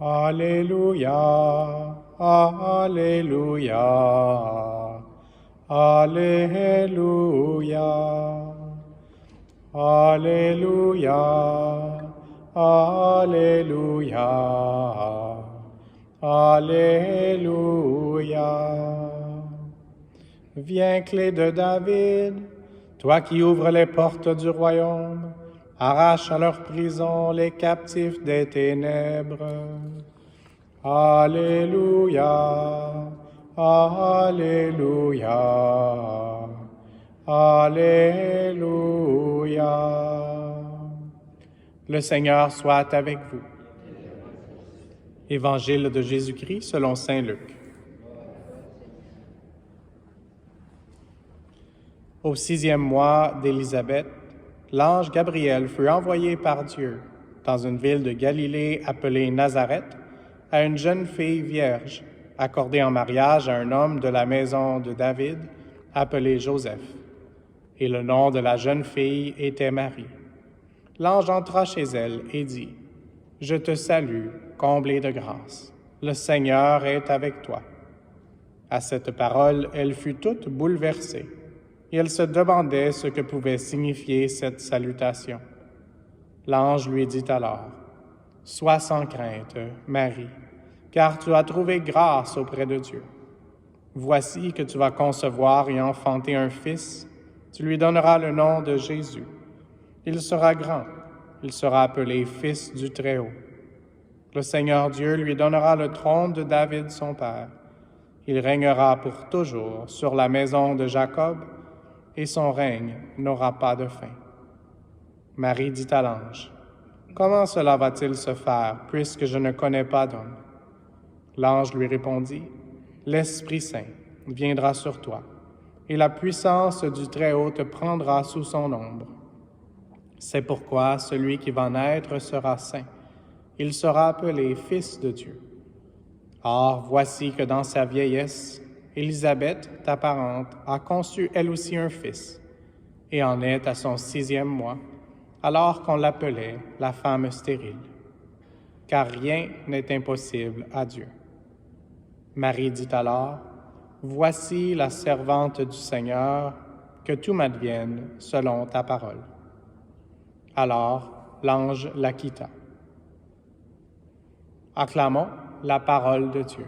Alléluia, Alléluia, Alléluia, Alléluia, Alléluia, Alléluia. Viens, clé de David, toi qui ouvres les portes du royaume, arrache à leur prison les captifs des ténèbres. Alléluia, Alléluia, Alléluia. Le Seigneur soit avec vous. Évangile de Jésus-Christ selon saint Luc. Au 6e mois d'Élisabeth, l'ange Gabriel fut envoyé par Dieu dans une ville de Galilée appelée Nazareth à une jeune fille vierge, accordée en mariage à un homme de la maison de David appelé Joseph. Et le nom de la jeune fille était Marie. L'ange entra chez elle et dit : « Je te salue, comblée de grâce. Le Seigneur est avec toi. » À cette parole, elle fut toute bouleversée. Et elle se demandait ce que pouvait signifier cette salutation. L'ange lui dit alors : « Sois sans crainte, Marie, car tu as trouvé grâce auprès de Dieu. Voici que tu vas concevoir et enfanter un fils. Tu lui donneras le nom de Jésus. Il sera grand. Il sera appelé Fils du Très-Haut. Le Seigneur Dieu lui donnera le trône de David son père. Il régnera pour toujours sur la maison de Jacob, et son règne n'aura pas de fin. » Marie dit à l'ange : « Comment cela va-t-il se faire, puisque je ne connais pas d'homme? » L'ange lui répondit : « L'Esprit Saint viendra sur toi, et la puissance du Très-Haut te prendra sous son ombre. C'est pourquoi celui qui va naître sera saint. Il sera appelé Fils de Dieu. Or, voici que dans sa vieillesse, Élisabeth, ta parente, a conçu elle aussi un fils, et en est à son 6e mois, alors qu'on l'appelait la femme stérile. Car rien n'est impossible à Dieu. Marie dit alors : « Voici la servante du Seigneur, que tout m'advienne selon ta parole. » Alors l'ange la quitta. Acclamons la parole de Dieu.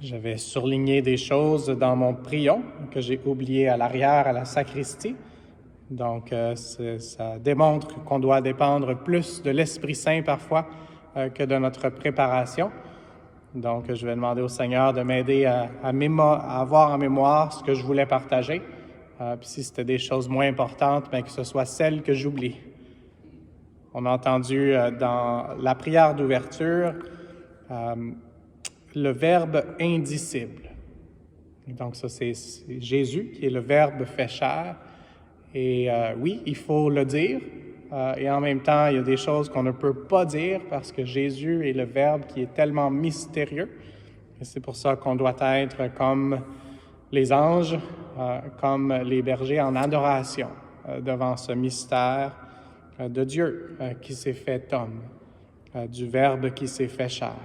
J'avais surligné des choses dans mon prion que j'ai oublié à l'arrière à la sacristie. Donc, ça démontre qu'on doit dépendre plus de l'Esprit Saint parfois que de notre préparation. Donc, je vais demander au Seigneur de m'aider à avoir en mémoire ce que je voulais partager. Puis si c'était des choses moins importantes, bien, que ce soit celles que j'oublie. On a entendu dans la prière d'ouverture le verbe indicible. Donc ça, c'est Jésus qui est le Verbe fait chair. Et oui, il faut le dire. Et en même temps, il y a des choses qu'on ne peut pas dire parce que Jésus est le Verbe qui est tellement mystérieux. Et c'est pour ça qu'on doit être comme les anges, comme les bergers en adoration devant ce mystère de Dieu qui s'est fait homme, du Verbe qui s'est fait chair.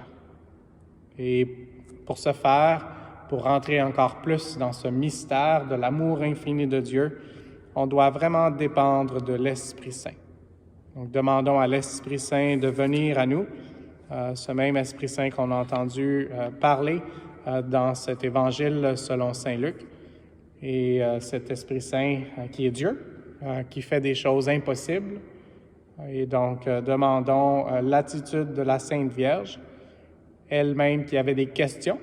Et pour ce faire, pour rentrer encore plus dans ce mystère de l'amour infini de Dieu, on doit vraiment dépendre de l'Esprit Saint. Donc, demandons à l'Esprit Saint de venir à nous, ce même Esprit Saint qu'on a entendu parler dans cet évangile selon saint Luc. Et cet Esprit Saint qui est Dieu, qui fait des choses impossibles. Et donc, demandons l'attitude de la Sainte Vierge, elle-même qui avait des questions.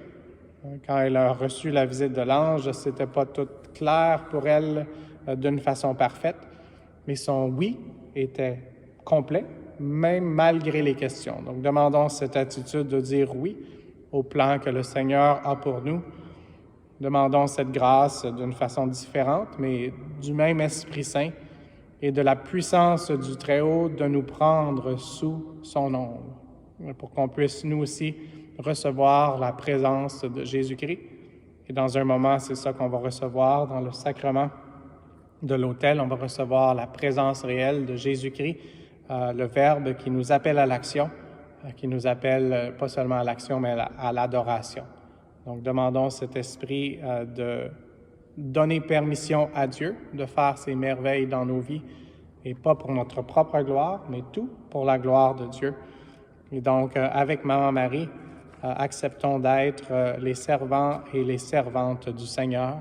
Quand elle a reçu la visite de l'ange, c'était pas tout clair pour elle d'une façon parfaite, mais son oui était complet, même malgré les questions. Donc, demandons cette attitude de dire oui au plan que le Seigneur a pour nous. Demandons cette grâce d'une façon différente, mais du même Esprit Saint et de la puissance du Très-Haut de nous prendre sous son ombre, pour qu'on puisse nous aussi recevoir la présence de Jésus-Christ Et dans un moment, c'est ça qu'on va recevoir dans le sacrement de l'autel. On va recevoir la présence réelle de Jésus-Christ, le Verbe qui nous appelle à l'action, qui nous appelle pas seulement à l'action, mais à l'adoration. Donc, demandons cet esprit de donner permission à Dieu de faire ses merveilles dans nos vies, et pas pour notre propre gloire, mais tout pour la gloire de Dieu. Et donc, avec Maman Marie, acceptons d'être les servants et les servantes du Seigneur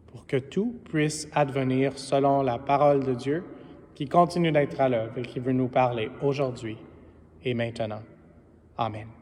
pour que tout puisse advenir selon la parole de Dieu qui continue d'être à l'œuvre et qui veut nous parler aujourd'hui et maintenant. Amen.